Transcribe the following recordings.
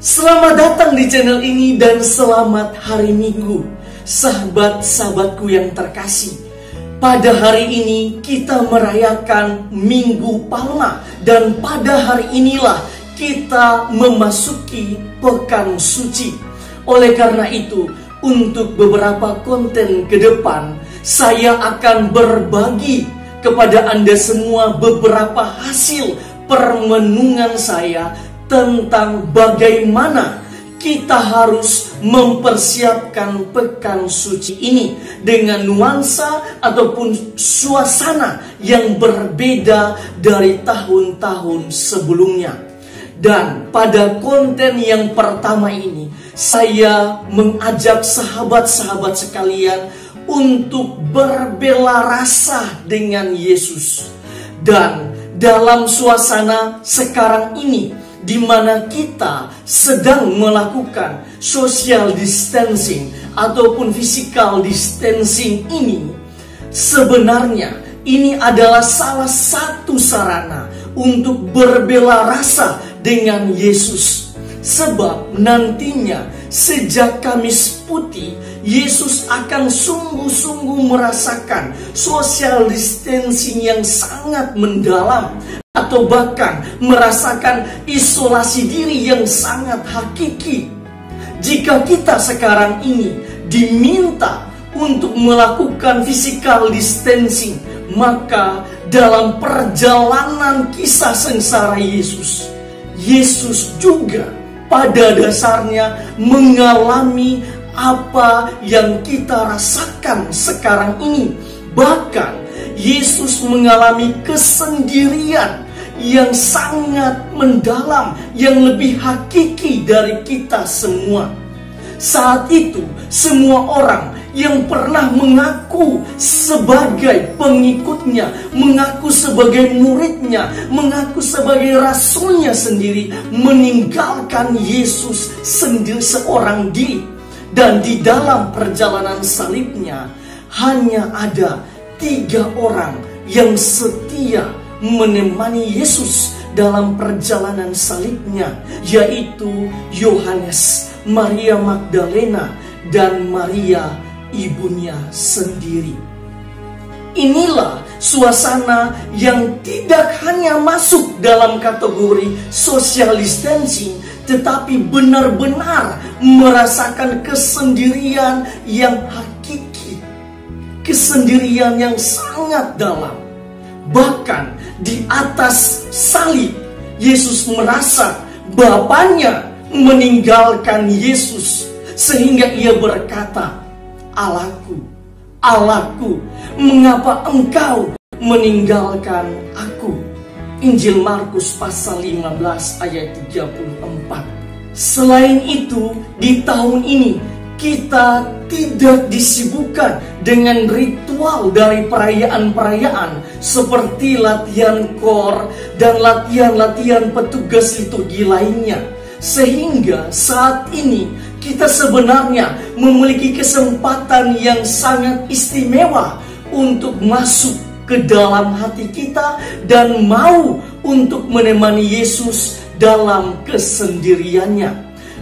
Selamat datang di channel ini dan selamat hari Minggu, sahabat-sahabatku yang terkasih. Pada hari ini kita merayakan Minggu Palma dan pada hari inilah kita memasuki Pekan Suci. Oleh karena itu, untuk beberapa konten ke depan, saya akan berbagi kepada Anda semua beberapa hasil permenungan saya tentang bagaimana kita harus mempersiapkan Pekan Suci ini dengan nuansa ataupun suasana yang berbeda dari tahun-tahun sebelumnya. Dan pada konten yang pertama ini, saya mengajak sahabat-sahabat sekalian untuk berbela rasa dengan Yesus. Dan dalam suasana sekarang ini, di mana kita sedang melakukan social distancing ataupun physical distancing ini, sebenarnya ini adalah salah satu sarana untuk berbela rasa dengan Yesus. Sebab nantinya sejak Kamis Putih, Yesus akan sungguh-sungguh merasakan social distancing yang sangat mendalam, atau bahkan merasakan isolasi diri yang sangat hakiki. Jika kita sekarang ini diminta untuk melakukan physical distancing, maka dalam perjalanan kisah sengsara Yesus, Yesus juga pada dasarnya mengalami apa yang kita rasakan sekarang ini. Bahkan Yesus mengalami kesendirian yang sangat mendalam, yang lebih hakiki dari kita semua. Saat itu, semua orang yang pernah mengaku sebagai pengikutnya, mengaku sebagai muridnya, mengaku sebagai rasulnya sendiri, meninggalkan Yesus sendiri seorang diri. Dan di dalam perjalanan salibnya, hanya ada 3 orang yang setia menemani Yesus dalam perjalanan salibnya, yaitu Yohanes, Maria Magdalena, dan Maria ibunya sendiri. Inilah suasana yang tidak hanya masuk dalam kategori social distancing, tetapi benar-benar merasakan kesendirian yang hakiki, kesendirian yang sangat dalam. Bahkan di atas salib, Yesus merasa Bapanya meninggalkan Yesus, sehingga ia berkata, "Allahku, Allahku, mengapa engkau meninggalkan aku?" Injil Markus pasal 15 ayat 34. Selain itu, di tahun ini kita tidak disibukkan dengan ritual dari perayaan-perayaan seperti latihan kor dan latihan-latihan petugas liturgi lainnya. Sehingga saat ini kita sebenarnya memiliki kesempatan yang sangat istimewa untuk masuk ke dalam hati kita dan mau untuk menemani Yesus dalam kesendiriannya.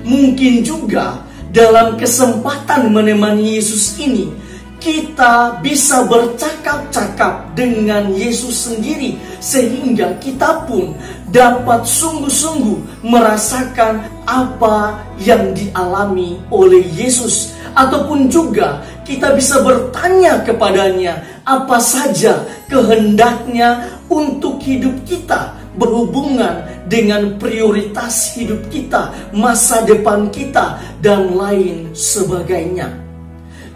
Mungkin juga dalam kesempatan menemani Yesus ini, kita bisa bercakap-cakap dengan Yesus sendiri, sehingga kita pun dapat sungguh-sungguh merasakan apa yang dialami oleh Yesus. Ataupun juga kita bisa bertanya kepadanya apa saja kehendaknya untuk hidup kita, berhubungan dengan prioritas hidup kita, masa depan kita, dan lain sebagainya.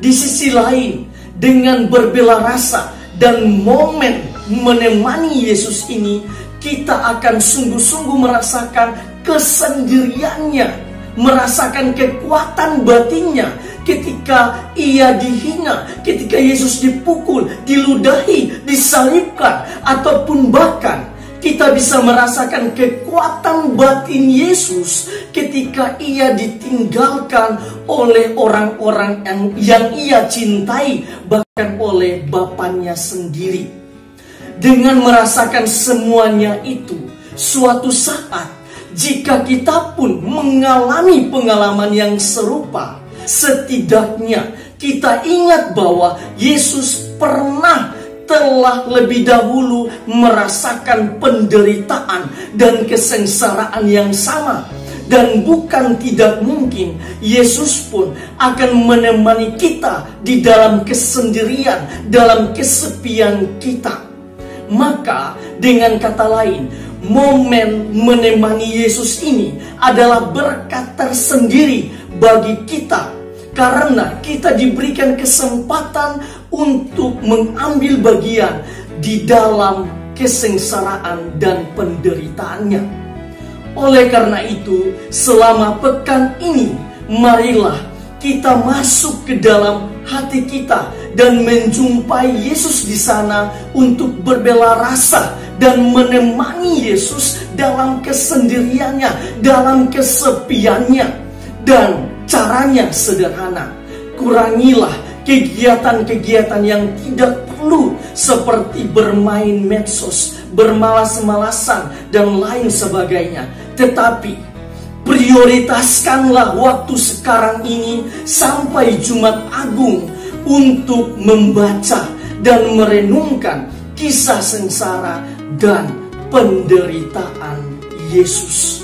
Di sisi lain, dengan berbela rasa dan momen menemani Yesus ini, kita akan sungguh-sungguh merasakan kesendiriannya, merasakan kekuatan batinnya ketika ia dihina, ketika Yesus dipukul, diludahi, disalibkan, ataupun bahkan kita bisa merasakan kekuatan batin Yesus ketika ia ditinggalkan oleh orang-orang yang ia cintai, bahkan oleh Bapanya sendiri. Dengan merasakan semuanya itu, suatu saat jika kita pun mengalami pengalaman yang serupa, setidaknya kita ingat bahwa Yesus telah lebih dahulu merasakan penderitaan dan kesengsaraan yang sama. Dan bukan tidak mungkin Yesus pun akan menemani kita di dalam kesendirian, dalam kesepian kita. Maka dengan kata lain, momen menemani Yesus ini adalah berkat tersendiri bagi kita, karena kita diberikan kesempatan untuk mengambil bagian di dalam kesengsaraan dan penderitaannya. Oleh karena itu, selama pekan ini, marilah kita masuk ke dalam hati kita dan menjumpai Yesus di sana untuk berbela rasa dan menemani Yesus dalam kesendiriannya, dalam kesepiannya. Dan caranya sederhana, kurangilah kegiatan-kegiatan yang tidak perlu seperti bermain medsos, bermalas-malasan, dan lain sebagainya. Tetapi prioritaskanlah waktu sekarang ini sampai Jumat Agung untuk membaca dan merenungkan kisah sengsara dan penderitaan Yesus.